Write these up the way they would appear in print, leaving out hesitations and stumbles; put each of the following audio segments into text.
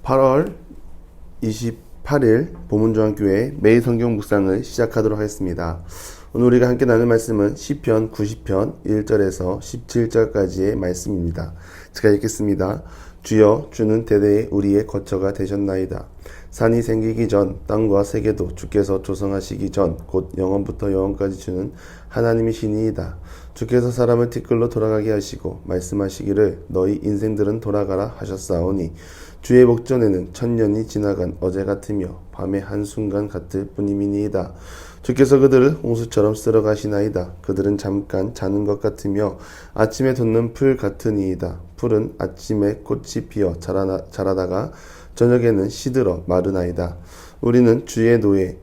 8월 28일 보문중앙교회 매일 성경 묵상을 시작하도록 하겠습니다. 오늘 우리가 함께 나눌 말씀은 시편 90편 1절에서 17절까지의 말씀입니다. 제가 읽겠습니다. 주여, 주는 대대에 우리의 거처가 되셨나이다. 산이 생기기 전 땅과 세계도 주께서 조성하시기 전 곧 영원부터 영원까지 주는 하나님이시니이다. 주께서 사람을 티끌로 돌아가게 하시고 말씀하시기를 너희 인생들은 돌아가라 하셨사오니 주의 목전에는 천년이 지나간 어제 같으며 밤의 한순간 같을 뿐이니이다. 주께서 그들을 홍수처럼 쓸어가시나이다. 그들은 잠깐 자는 것 같으며 아침에 돋는 풀 같으니이다. 풀은 아침에 꽃이 피어 자라다가 저녁에는 시들어 마르나이다. 우리는 주의 노에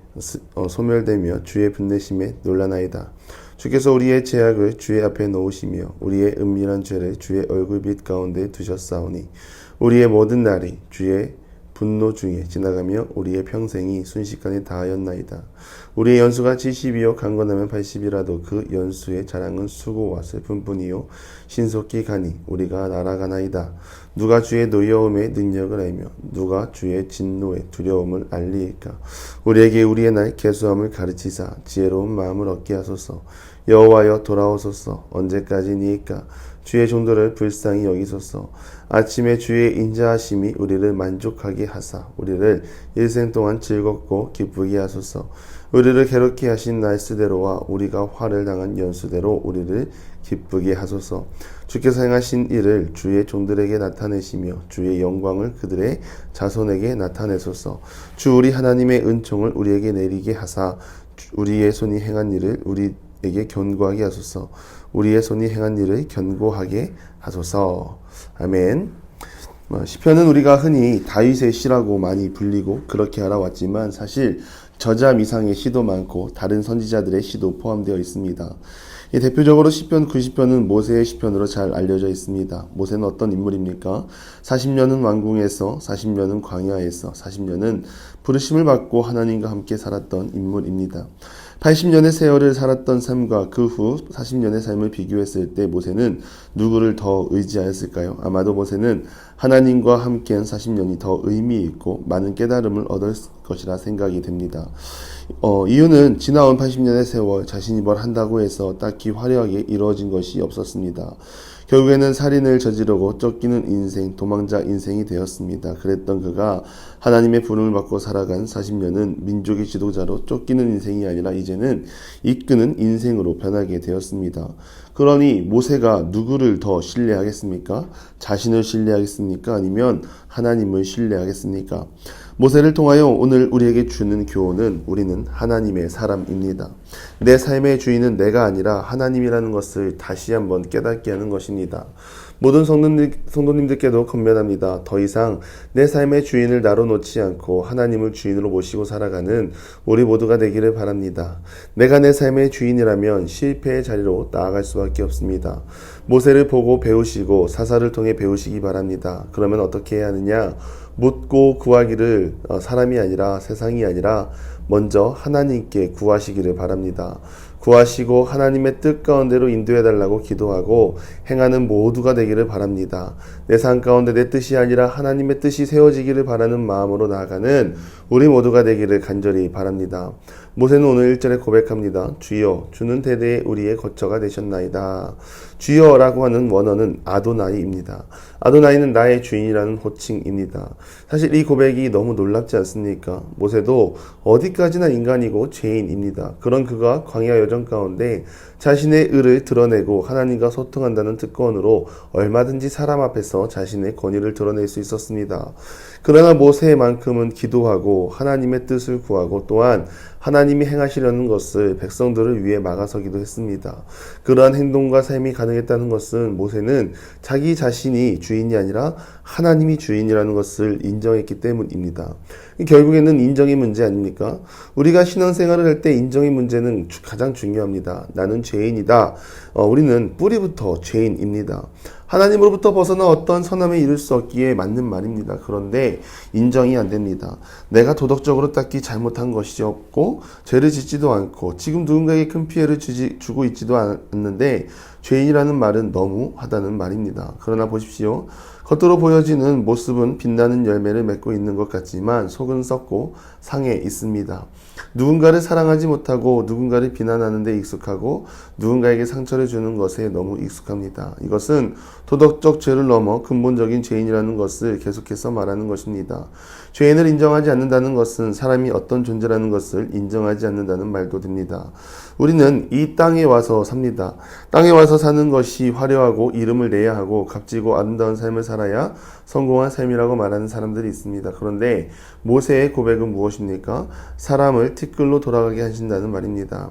소멸되며 주의 분내심에 놀라나이다. 주께서 우리의 죄악을 주의 앞에 놓으시며 우리의 은밀한 죄를 주의 얼굴빛 가운데 두셨사오니 우리의 모든 날이 주의 분노 중에 지나가며 우리의 평생이 순식간에 다하였나이다. 우리의 연수가 70이요 강건하면 80이라도 그 연수의 자랑은 수고와 슬픔뿐이요 신속히 가니 우리가 날아가나이다. 누가 주의 노여움의 능력을 알며 누가 주의 진노의 두려움을 알리일까. 우리에게 우리의 날 계수함을 가르치사 지혜로운 마음을 얻게 하소서. 여호와여 돌아오소서. 언제까지니이까. 주의 종들을 불쌍히 여기소서. 아침에 주의 인자하심이 우리를 만족하게 하사 우리를 일생 동안 즐겁고 기쁘게 하소서. 우리를 괴롭게 하신 날수대로와 우리가 화를 당한 연수대로 우리를 기쁘게 하소서. 주께서 행하신 일을 주의 종들에게 나타내시며 주의 영광을 그들의 자손에게 나타내소서. 주 우리 하나님의 은총을 우리에게 내리게 하사 우리의 손이 행한 일을 우리에게 견고하게 하소서. 우리의 손이 행한 일을 견고하게 하소서. 아멘. 시편은 우리가 흔히 다윗의 시라고 많이 불리고 그렇게 알아왔지만 사실 저자 미상의 시도 많고 다른 선지자들의 시도 포함되어 있습니다. 대표적으로 시편 90편은 모세의 시편으로 잘 알려져 있습니다. 모세는 어떤 인물입니까? 40년은 왕궁에서 40년은 광야에서 40년은 부르심을 받고 하나님과 함께 살았던 인물입니다. 80년의 세월을 살았던 삶과 그 후 40년의 삶을 비교했을 때 모세는 누구를 더 의지하였을까요? 아마도 모세는 하나님과 함께한 40년이 더 의미 있고 많은 깨달음을 얻을 것이라 생각이 됩니다. 이유는 지나온 80년의 세월 자신이 뭘 한다고 해서 딱히 화려하게 이루어진 것이 없었습니다. 결국에는 살인을 저지르고 쫓기는 인생, 도망자 인생이 되었습니다. 그랬던 그가 하나님의 부름을 받고 살아간 40년은 민족의 지도자로 쫓기는 인생이 아니라 이제는 이끄는 인생으로 변하게 되었습니다. 그러니 모세가 누구를 더 신뢰하겠습니까? 자신을 신뢰하겠습니까? 아니면 하나님을 신뢰하겠습니까? 모세를 통하여 오늘 우리에게 주는 교훈은 우리는 하나님의 사람입니다. 내 삶의 주인은 내가 아니라 하나님이라는 것을 다시 한번 깨닫게 하는 것입니다. 모든 성도님들께도 권면합니다. 더 이상 내 삶의 주인을 나로 놓지 않고 하나님을 주인으로 모시고 살아가는 우리 모두가 되기를 바랍니다. 내가 내 삶의 주인이라면 실패의 자리로 나아갈 수밖에 없습니다. 모세를 보고 배우시고 사사를 통해 배우시기 바랍니다. 그러면 어떻게 해야 하느냐? 묻고 구하기를 사람이 아니라 세상이 아니라 먼저 하나님께 구하시기를 바랍니다. 구하시고 하나님의 뜻 가운데로 인도해달라고 기도하고 행하는 모두가 되기를 바랍니다. 내 삶 가운데 내 뜻이 아니라 하나님의 뜻이 세워지기를 바라는 마음으로 나아가는 우리 모두가 되기를 간절히 바랍니다. 모세는 오늘 1절에 고백합니다. 주여, 주는 대대에 우리의 거처가 되셨나이다. 주여라고 하는 원어는 아도나이입니다. 아도나이는 나의 주인이라는 호칭입니다. 사실 이 고백이 너무 놀랍지 않습니까? 모세도 어디까지나 인간이고 죄인입니다. 그런 그가 광야 여정 가운데 자신의 의를 드러내고 하나님과 소통한다는 특권으로 얼마든지 사람 앞에서 자신의 권위를 드러낼 수 있었습니다. 그러나 모세만큼은 기도하고 하나님의 뜻을 구하고 또한 하나님이 행하시려는 것을 백성들을 위해 막아서기도 했습니다. 그러한 행동과 삶이 가능했다는 것은 모세는 자기 자신이 주인이 아니라 하나님이 주인이라는 것을 인정했기 때문입니다. 결국에는 인정의 문제 아닙니까? 우리가 신앙생활을 할 때 인정의 문제는 가장 중요합니다. 나는 죄인이다. 우리는 뿌리부터 죄인입니다. 하나님으로부터 벗어나 어떤 선함에 이를 수 없기에 맞는 말입니다. 그런데 인정이 안 됩니다. 내가 도덕적으로 딱히 잘못한 것이 없고 죄를 짓지도 않고 지금 누군가에게 큰 피해를 주고 있지도 않는데 죄인이라는 말은 너무하다는 말입니다. 그러나 보십시오. 겉으로 보여지는 모습은 빛나는 열매를 맺고 있는 것 같지만 속은 썩고 상해 있습니다. 누군가를 사랑하지 못하고 누군가를 비난하는 데 익숙하고 누군가에게 상처를 주는 것에 너무 익숙합니다. 이것은 도덕적 죄를 넘어 근본적인 죄인이라는 것을 계속해서 말하는 것입니다. 죄인을 인정하지 않는다는 것은 사람이 어떤 존재라는 것을 인정하지 않는다는 말도 됩니다. 우리는 이 땅에 와서 삽니다. 땅에 와서 사는 것이 화려하고 이름을 내야 하고 값지고 아름다운 삶을 살아야 성공한 삶이라고 말하는 사람들이 있습니다. 그런데 모세의 고백은 무엇입니까? 사람을 티끌로 돌아가게 하신다는 말입니다.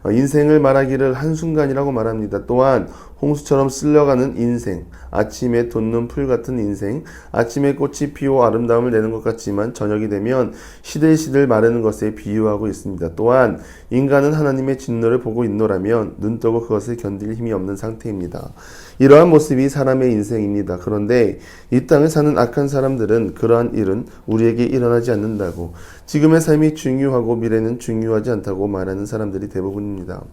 인생을 말하기를 한순간이라고 말합니다. 또한 홍수처럼 쓸려가는 인생, 아침에 돋는 풀 같은 인생, 아침에 꽃이 피워 아름다움을 내는 것 같지만 저녁이 되면 시들시들 마르는 것에 비유하고 있습니다. 또한 인간은 하나님의 진노를 보고 있노라면 눈 뜨고 그것을 견딜 힘이 없는 상태입니다. 이러한 모습이 사람의 인생입니다. 그런데 이 땅을 사는 악한 사람들은 그러한 일은 우리에게 일어나지 않는다고, 지금의 삶이 중요하고 미래는 중요하지 않다고 말하는 사람들이 대부분입니다.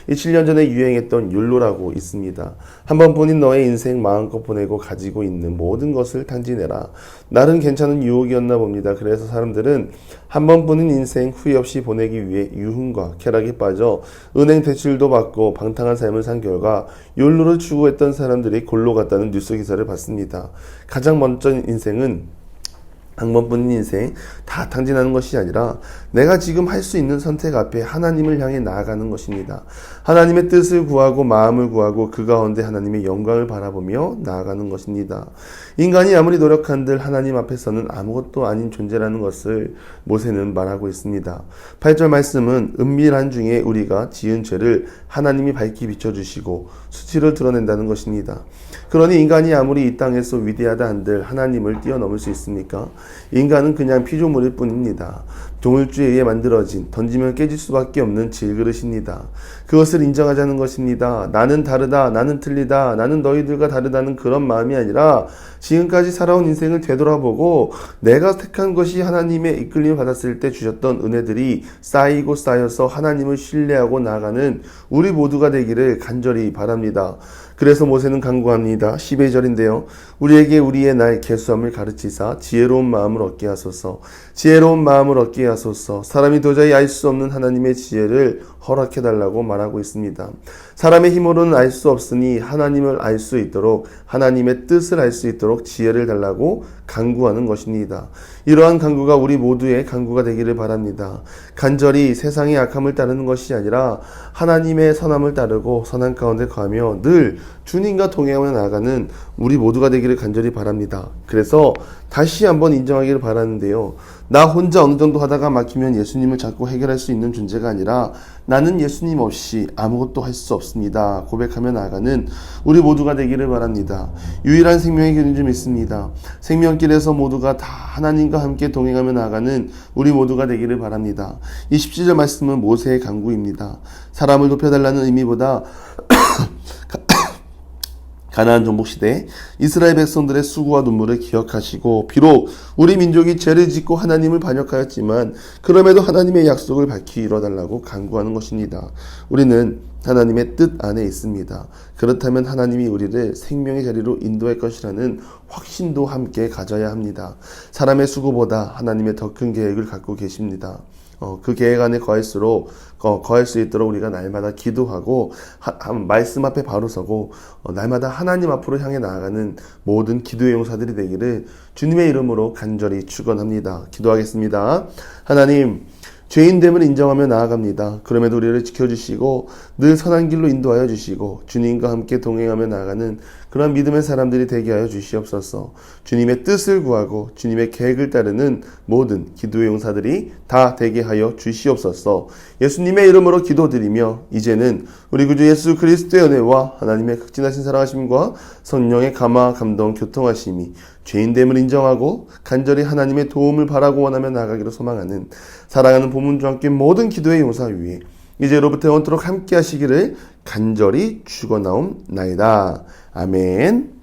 7년 전에 유행했던 율로라고 있습니다. 한 번뿐인 너의 인생 마음껏 보내고 가지고 있는 모든 것을 탕진해라. 나름 괜찮은 유혹이었나 봅니다. 그래서 사람들은 한 번뿐인 인생 후회 없이 보내기 위해 유흥과 쾌락에 빠져 은행 대출도 받고 방탕한 삶을 산 결과 율로를 추구했던 사람들이 골로 갔다는 뉴스 기사를 봤습니다. 가장 먼저 인생은 한 번뿐인 인생 다 탕진하는 것이 아니라 내가 지금 할 수 있는 선택 앞에 하나님을 향해 나아가는 것입니다. 하나님의 뜻을 구하고 마음을 구하고 그 가운데 하나님의 영광을 바라보며 나아가는 것입니다. 인간이 아무리 노력한들 하나님 앞에서는 아무것도 아닌 존재라는 것을 모세는 말하고 있습니다. 8절 말씀은 은밀한 중에 우리가 지은 죄를 하나님이 밝히 비춰주시고 수치를 드러낸다는 것입니다. 그러니 인간이 아무리 이 땅에서 위대하다 한들 하나님을 뛰어넘을 수 있습니까? 인간은 그냥 피조물일 뿐입니다. 동물주에 의해 만들어진 던지면 깨질 수밖에 없는 질그릇입니다. 그것을 인정하자는 것입니다. 나는 다르다, 나는 틀리다, 나는 너희들과 다르다는 그런 마음이 아니라 지금까지 살아온 인생을 되돌아보고 내가 택한 것이 하나님의 이끌림을 받았을 때 주셨던 은혜들이 쌓이고 쌓여서 하나님을 신뢰하고 나아가는 우리 모두가 되기를 간절히 바랍니다. 그래서 모세는 간구합니다. 12절인데요. 우리에게 우리의 날 계수함을 가르치사 지혜로운 마음을 얻게 하소서. 지혜로운 마음을 얻게 하소서. 사람이 도저히 알 수 없는 하나님의 지혜를 허락해달라고 말하고 있습니다. 사람의 힘으로는 알 수 없으니 하나님을 알 수 있도록, 하나님의 뜻을 알 수 있도록 지혜를 달라고 간구하는 것입니다. 이러한 간구가 우리 모두의 간구가 되기를 바랍니다. 간절히 세상의 악함을 따르는 것이 아니라 하나님의 선함을 따르고 선한 가운데 거하며 늘 주님과 동행하며 나아가는 우리 모두가 되기를 간절히 바랍니다. 그래서 다시 한번 인정하기를 바라는데요. 나 혼자 어느 정도 하다가 막히면 예수님을 잡고 해결할 수 있는 존재가 아니라 나는 예수님 없이 아무것도 할 수 없습니다. 고백하며 나아가는 우리 모두가 되기를 바랍니다. 유일한 생명의 길인 줄 믿습니다. 생명길에서 모두가 다 하나님과 함께 동행하며 나아가는 우리 모두가 되기를 바랍니다. 이 17절 말씀은 모세의 간구입니다. 사람을 높여달라는 의미보다 가나안 정복시대 이스라엘 백성들의 수고와 눈물을 기억하시고 비록 우리 민족이 죄를 짓고 하나님을 반역하였지만 그럼에도 하나님의 약속을 밝히 이뤄달라고 간구하는 것입니다. 우리는 하나님의 뜻 안에 있습니다. 그렇다면 하나님이 우리를 생명의 자리로 인도할 것이라는 확신도 함께 가져야 합니다. 사람의 수고보다 하나님의 더 큰 계획을 갖고 계십니다. 그 계획 안에 거할 수 있도록 우리가 날마다 기도하고 말씀 앞에 바로 서고 날마다 하나님 앞으로 향해 나아가는 모든 기도의 용사들이 되기를 주님의 이름으로 간절히 축원합니다. 기도하겠습니다. 하나님, 죄인됨을 인정하며 나아갑니다. 그럼에도 우리를 지켜주시고 늘 선한 길로 인도하여 주시고 주님과 함께 동행하며 나아가는 그런 믿음의 사람들이 되게 하여 주시옵소서. 주님의 뜻을 구하고 주님의 계획을 따르는 모든 기도의 용사들이 다 되게 하여 주시옵소서. 예수님의 이름으로 기도드리며 이제는 우리 구주 예수 그리스도의 은혜와 하나님의 극진하신 사랑하심과 성령의 감화 감동 교통하심이 죄인됨을 인정하고 간절히 하나님의 도움을 바라고 원하며 나아가기로 소망하는 사랑하는 보문주와 함께 모든 기도의 용사 위에 이제로부터 영원토록 함께 하시기를 간절히 축원하옵나이다. 아멘.